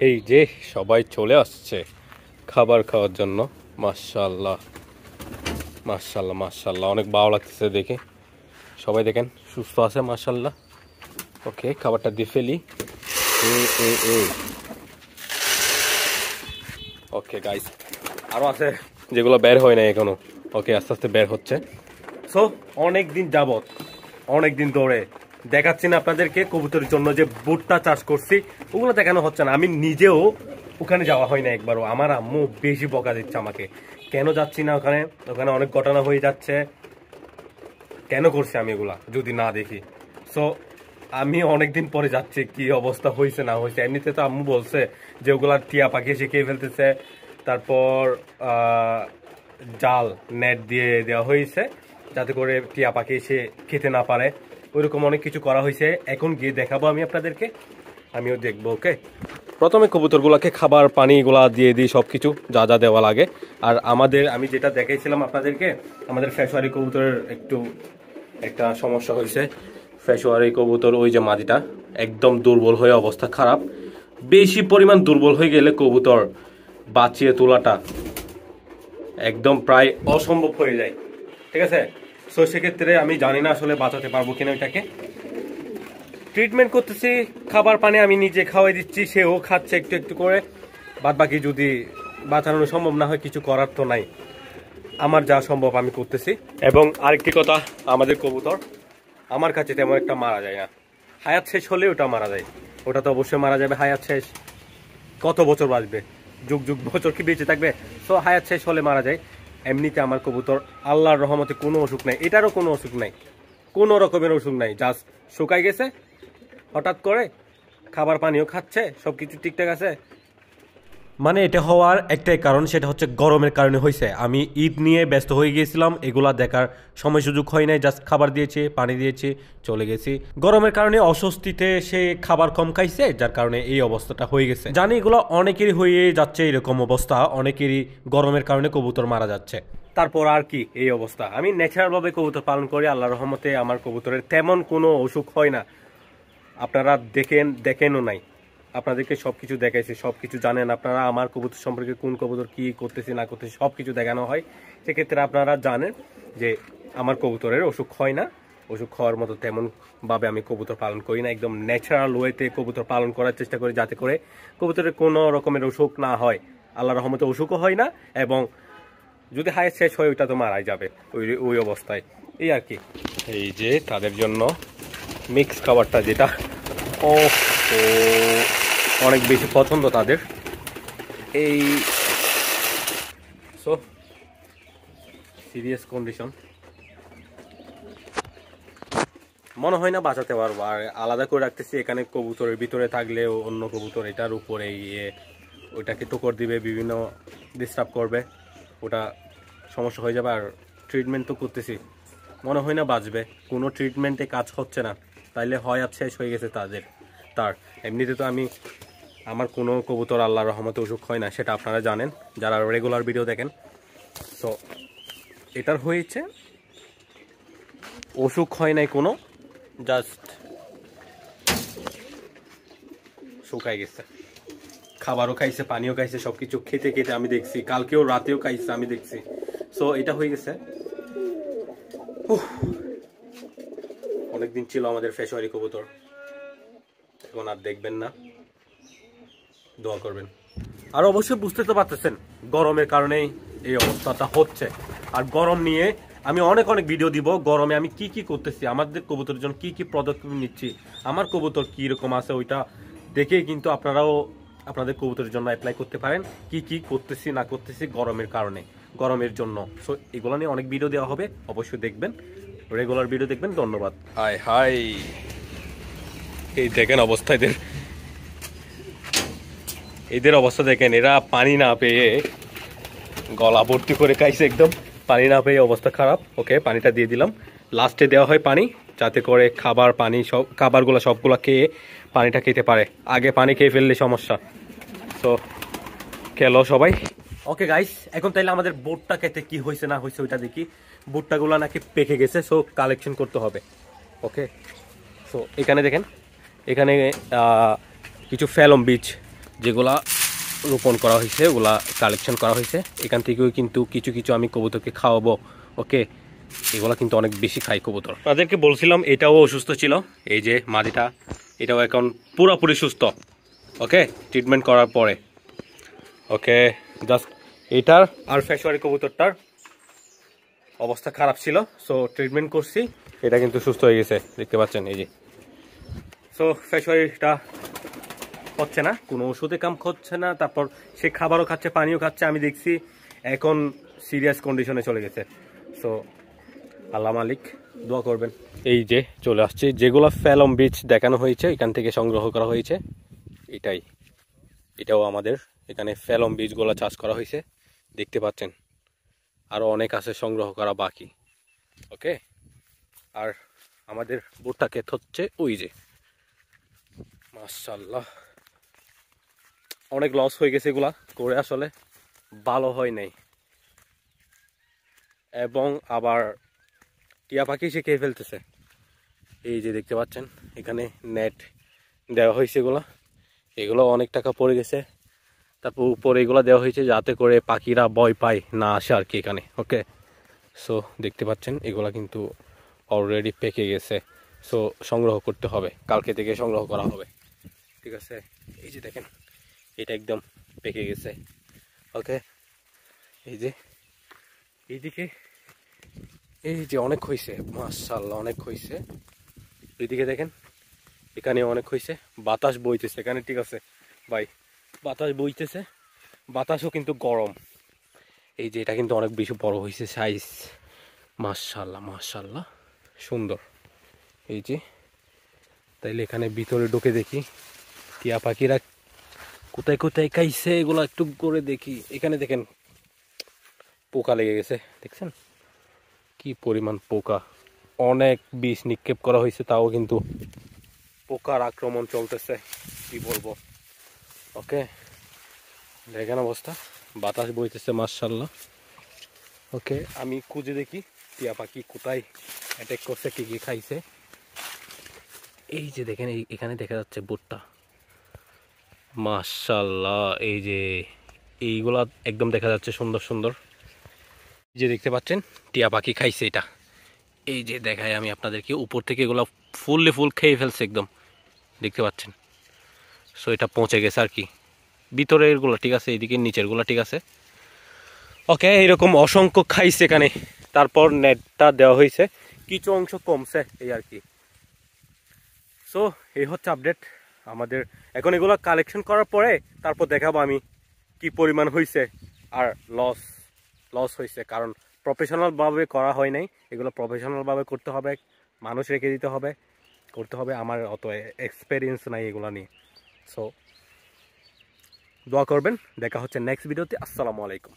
এই যে সবাই চলে আসছে খাবার খাওয়ার জন্য। মাশাআল্লাহ মাশাআল্লাহ মাশাআল্লাহ, অনেক ভালো লাগতেছে দেখে। সবাই দেখেন সুস্থ আছে মাশাআল্লাহ। ওকে, খাবারটা দিয়ে ফেলি। ওকে গাইস, আরও আছে যেগুলো বের হয় না এখনো। ওকে, আস্তে আস্তে বের হচ্ছে। সো অনেক দিন যাবত, অনেক দিন ধরে দেখাচ্ছি না আপনাদেরকে কবুতরের জন্য যে ভুট্টা চাষ করছি, ওগুলো দেখানো হচ্ছে না। আমি নিজেও ওখানে যাওয়া হয় না একবারও। আমার আম্মু বেশি বকা দিচ্ছে আমাকে, কেন যাচ্ছি না ওখানে। ওখানে অনেক ঘটনা হয়ে যাচ্ছে, কেন করছি আমি এগুলা যদি না দেখি। সো আমি অনেকদিন পরে যাচ্ছি, কি অবস্থা হয়েছে না হয়েছে। এমনিতে তো আম্মু বলছে যে ওগুলা টিয়া পাখি এসে খেয়ে ফেলতেছে, তারপর জাল নেট দিয়ে দেওয়া হয়েছে যাতে করে টিয়া পাখি এসে খেতে না পারে। ওইরকম অনেক কিছু করা হয়েছে। এখন গিয়ে দেখাবো আমি আপনাদেরকে, আমিও দেখবো। ওকে, প্রথমে কবুতরগুলোকে খাবার পানি এগুলা দিয়ে দিই, সব কিছু যা যা দেওয়া লাগে। আর আমি যেটা দেখাইছিলাম আপনাদেরকে, আমাদের ফেসওয়ারি কবুতরের একটা সমস্যা হয়েছে। ফেসওয়ারি কবুতর ওই যে মাদিটা একদম দুর্বল হয়ে অবস্থা খারাপ। বেশি পরিমাণ দুর্বল হয়ে গেলে কবুতর বাঁচিয়ে তোলাটা একদম প্রায় অসম্ভব হয়ে যায়, ঠিক আছে। সো সেক্ষেত্রে আমি জানি না আসলে বাঁচাতে পারবো কিনা। ওইটাকে ট্রিটমেন্ট করতেছি, খাবার পানি আমি নিজে খাওয়াই দিচ্ছি, সেও খাচ্ছে একটু একটু করে। বাদ বাকি যদি বাঁচানো সম্ভব না হয়, কিছু করার তো নাই। আমার যা সম্ভব আমি করতেছি। এবং আরেকটি কথা, আমাদের কবুতর আমার কাছে তেমন একটা মারা যায় না। হায়াত শেষ হলে ওটা মারা যায়, ওটা তো অবশ্যই মারা যাবে। হায়াত শেষ, কত বছর বাঁচবে, যুগ যুগ বছর কি বেঁচে থাকবে। সো হায়াত শেষ হলে মারা যায়। এমনিতে আমার কবুতর আল্লাহর রহমতে কোনো অসুখ নাই, এটারও কোনো অসুখ নাই, কোনো রকমের অসুখ নাই। জাস্ট শুকাই গেছে হঠাৎ করে, খাবার পানিও খাচ্ছে, সব কিছু ঠিকঠাক আছে। মানে এটা হওয়ার একটাই কারণ, সেটা হচ্ছে গরমের কারণে হয়েছে। আমি ঈদ নিয়ে ব্যস্ত হয়ে গিয়েছিলাম, এগুলা দেখার সময় সুযোগ হয় নাই। জাস্ট খাবার দিয়েছি, পানি দিয়েছি, চলে গেছি। গরমের কারণে অস্বস্তিতে সে খাবার কম খাইছে, যার কারণে এই অবস্থাটা হয়ে গেছে। জানি এগুলো অনেকেরই হয়ে যাচ্ছে এরকম অবস্থা, অনেকেরই গরমের কারণে কবুতর মারা যাচ্ছে। তারপর আর কি এই অবস্থা। আমি ন্যাচারালভাবে কবুতর পালন করি, আল্লাহর রহমতে আমার কবুতরের তেমন কোনো অসুখ হয় না। আপনারা দেখেনও নাই, আপনাদেরকে সবকিছু দেখাইছি, সবকিছু জানেন আপনারা আমার কবুতর সম্পর্কে, কোন কবুতর কি করতেছি না করতেছি সবকিছু দেখানো হয়। সেক্ষেত্রে আপনারা জানেন যে আমার কবুতরের অসুখ হয় না। অসুখ হওয়ার মতো তেমন ভাবে আমি কবুতর পালন করি না। একদম ন্যাচারাল ওয়েতে কবুতর পালন করার চেষ্টা করি, যাতে করে কবুতরের কোনো রকমের অসুখ না হয়। আল্লাহর রহমতে অসুখও হয় না, এবং যদি হায়াত শেষ হয় ওইটা তো মারাই যাবে ওই অবস্থায়। এই আর কি। এই যে তাদের জন্য মিক্স খাবারটা, যেটা অনেক বেশি পছন্দ তাদের। এই সো সিরিয়াস কন্ডিশন, মনে হয় না বাঁচাতে পারবো। আর আলাদা করে রাখতেছি এখানে, কবুতরের ভিতরে থাকলেও অন্য কবুতর এটার উপরে ওইটাকে টোকর দিবে, বিভিন্ন ডিস্টার্ব করবে, ওটা সমস্যা হয়ে যাবে। আর ট্রিটমেন্ট তো করতেছি, মনে হয় না বাঁচবে। কোনো ট্রিটমেন্টে কাজ হচ্ছে না, তাইলে হয় আর শেষ হয়ে গেছে তার। এমনিতে তো আমার কোনো কবুতর আল্লাহর রহমতে অসুখ হয় না, সেটা আপনারা জানেন যারা রেগুলার ভিডিও দেখেন। সো এটার হয়েছে, অসুখ হয় নাই কোনো, জাস্ট শুকাই গেছে। খাবারও খাইছে, পানিও খাইছে, সবকিছু খেতে খেতে আমি দেখছি, কালকেও রাতেও খাইছে আমি দেখছি। সো এটা হয়ে গেছে। অনেকদিন ছিল আমাদের ফেসওয়ারি কবুতর, এখন আর দেখবেন না, দোয়া করবেন। আর অবশ্যই বুঝতে তো পারতেছেন গরমের কারণেই এই অবস্থাটা হচ্ছে। আর গরম নিয়ে আমি অনেক ভিডিও দিব। গরমে আমি কি কি করতেছি, আমাদের কবুতরের জন্য কি কি পদক্ষেপ নিচ্ছি, আমার কবুতর কি রকম আছে, ওইটা দেখেই কিন্তু আপনারাও আপনাদের কবুতরের জন্য অ্যাপ্লাই করতে পারেন, কি কি করতেছি না করতেছি গরমের জন্য। সো এগুলো নিয়ে অনেক ভিডিও দেওয়া হবে, অবশ্যই দেখবেন, রেগুলার ভিডিও দেখবেন। ধন্যবাদ। হাই এই দেখেন অবস্থা এদের অবস্থা দেখেন। এরা পানি না পেয়ে গলা ভর্তি করে খাইছে, একদম পানি না পেয়ে অবস্থা খারাপ। ওকে, পানিটা দিয়ে দিলাম। লাস্টে দেওয়া হয় পানি, যাতে করে খাবারগুলো সবগুলো খেয়ে পানিটা খেতে পারে। আগে পানি খেয়ে ফেললে সমস্যা। তো খেলো সবাই। ওকে গাইস, এখন তাইলে আমাদের বোটটা খেতে কি হয়েছে না হয়েছে ওইটা দেখি। বোটটাগুলো নাকি পেকে গেছে, সো কালেকশন করতে হবে। ওকে, সো এখানে দেখেন, এখানে কিছু ফেলম যেগুলা রোপণ করা হয়েছে ওগুলা কালেকশন করা হয়েছে। এখান থেকেও কিন্তু কিছু কিছু আমি কবুতরকে খাওয়াবো। ওকে, এগুলা কিন্তু অনেক বেশি খাই কবুতর। তাদেরকে বলছিলাম এটাও অসুস্থ ছিল, এই যে মাদিটা, এটাও এখন পুরোপুরি সুস্থ। ওকে, ট্রিটমেন্ট করার পরে। ওকে, জাস্ট এটার আর ফেশওয়ারি কবুতরটার অবস্থা খারাপ ছিল, সো ট্রিটমেন্ট করছি, এটা কিন্তু সুস্থ হয়ে গেছে, দেখতে পাচ্ছেন এই যে। সো ফেশওয়ারিটা হচ্ছে না, কোনো ওষুধে কাম হচ্ছে না, তারপর সে খাবারও খাচ্ছে, পানিও খাচ্ছে, আমি দেখছি এখন সিরিয়াস কন্ডিশনে চলে গেছে। সো আল্লাহ মালিক, দোয়া করবেন। এই যে চলে আসছে, যেগুলো ফ্যালম বীজ দেখানো হয়েছে এখান থেকে সংগ্রহ করা হয়েছে, এটাও আমাদের এখানে ফ্যালম বীজগুলো চাষ করা হয়েছে, দেখতে পাচ্ছেন। আরও অনেক আছে সংগ্রহ করা বাকি। ওকে, আর আমাদের ভুট্টা ক্ষেত হচ্ছে ওই যে, মাশাআল্লাহ অনেক লস হয়ে গেছে এগুলা করে, আসলে ভালো হয় নাই, এবং আবার টিয়া পাখি সে খেয়ে ফেলতেছে। এই যে দেখতে পাচ্ছেন এখানে নেট দেওয়া হয়েছে, এগুলো অনেক টাকা পড়ে গেছে। তারপর উপরে এগুলো দেওয়া হয়েছে যাতে করে পাখিরা ভয় পায় না আসে আর কি এখানে। ওকে, সো দেখতে পাচ্ছেন এগুলা কিন্তু অলরেডি পেকে গেছে, সো সংগ্রহ করতে হবে, কালকে থেকে সংগ্রহ করা হবে, ঠিক আছে। এই যে দেখেন এটা একদম পেকে গেছে। ওকে, এই যে এইদিকে এই যে অনেক হয়েছে, মাশাআল্লাহ অনেক হয়েছে। এইদিকে দেখেন এখানে অনেক হয়েছে, বাতাস বইতেছে এখানে, ঠিক আছে ভাই, বাতাস বইতেছে, বাতাসও কিন্তু গরম। এই যে এটা কিন্তু অনেক বেশি বড় হয়েছে সাইজ, মাশাআল্লাহ মাশাআল্লাহ সুন্দর। এই যে তাইলে এখানে ভিতরে ঢুকে দেখি টিয়া পাখিরা কোথায় কোথায় খাইছে, এগুলো একটু করে দেখি। এখানে দেখেন পোকা লেগে গেছে, দেখছেন কি পরিমাণ পোকা, অনেক বিষ নিক্ষেপ করা হয়েছে, তাও কিন্তু পোকার আক্রমণ চলতেছে, কি বলবো। ওকে, দেখেন অবস্থা, বাতাস বইতেছে মাশাআল্লাহ। ওকে, আমি খুঁজে দেখি টিয়া পাখি কোথায় অ্যাটাক করছে, কি কি খাইছে। এই যে দেখেন এখানে দেখা যাচ্ছে ভুট্টা, মাশাআল্লাহ। এই যে এইগুলা একদম দেখা যাচ্ছে সুন্দর সুন্দর, যে দেখতে পাচ্ছেন টিয়া পাখি খাইছে এটা। এই যে দেখাই আমি আপনাদেরকে, উপর থেকে এগুলো ফুল খেয়ে ফেলছে একদম, দেখতে পাচ্ছেন। সো এটা পৌঁছে গেছে আর কি, ভিতরের গুলো ঠিক আছে, এইদিকে নিচের গুলো ঠিক আছে। ওকে, এরকম অসংখ্য খাইছে এখানে, তারপর নেটটা দেওয়া হয়েছে, কিছু অংশ কমছে এই আর কি। সো এই হচ্ছে আপডেট আমাদের। এখন এগুলো কালেকশন করার পরে তারপর দেখাবো আমি কি পরিমাণ হয়েছে আর লস হয়েছে, কারণ প্রফেশনাল ভাবে করা হয় নাই, এগুলো প্রফেশনাল ভাবে করতে হবে, মানুষ রেখে দিতে হবে, করতে হবে। আমার অত এক্সপেরিয়েন্স নাই এগুলো নিয়ে। সো দোয়া করবেন, দেখা হচ্ছে নেক্সট ভিডিওতে। আসসালামু আলাইকুম।